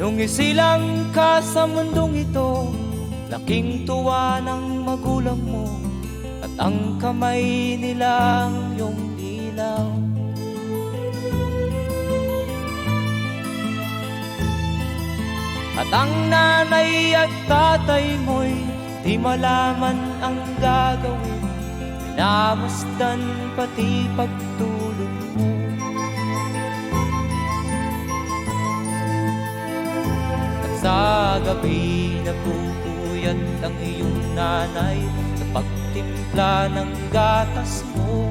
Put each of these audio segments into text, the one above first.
Nung isilang ka sa mundong ito, laking tuwa ng magulang mo, at ang kamay nilang iyong ilaw. At ang nanay at tatay mo'y di malaman ang gagawin, minamasdan pati pagtulog mo. At sa gabi napupuyat ang iyong nanay sa pagtimpla ng gatas mo.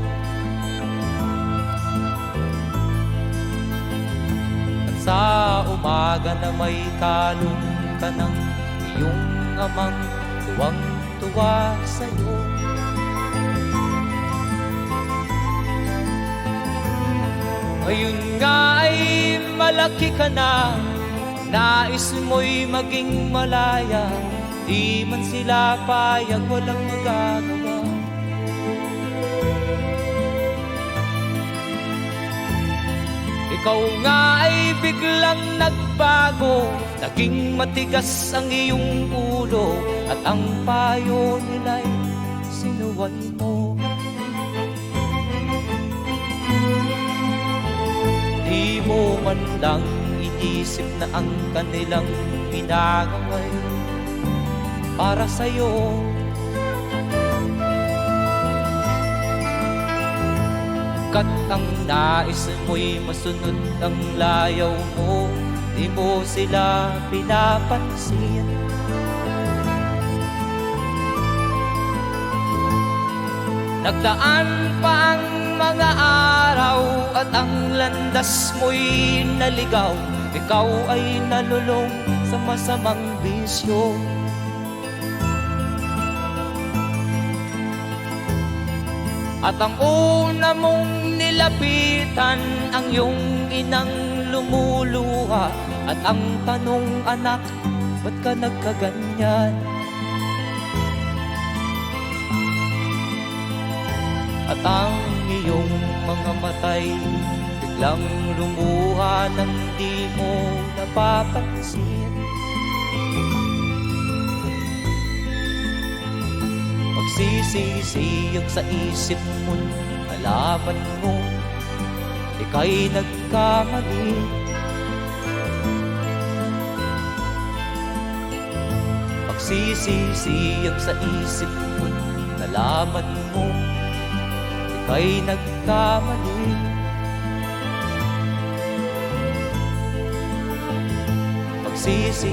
At sa umaga na may kalong ka ng iyong amang tuwang-tuwa sa'yo. Ngayon nga ay malaki ka na, nais mo'y maging malaya, di man sila payag, walang magagawa. Ikaw nga ay biglang nagbago, naging matigas ang iyong ulo, at ang payo nila'y sinuway mo. Di mo man lang inisip na ang kanilang ginagaway para sa'yo. Kat ang nais mo'y masunod ang layaw mo, di mo sila pinapansin. Nagdaan pa ang mga araw at ang landas mo'y naligaw, ikaw ay nalulong sa masamang bisyo. At ang una mong nilapitan ang iyong inang lumuluha, at ang tanong, anak, ba't ka nagkaganyan? At ang iyong mga matay biglang lumuha nang di mo napapansin. Magsisisiyag sa isip mo, nalaman mo ika'y nagkamali. Magsisisiyag sa isip mo, nalaman mo ika'y nagkamali. Magsisisiyag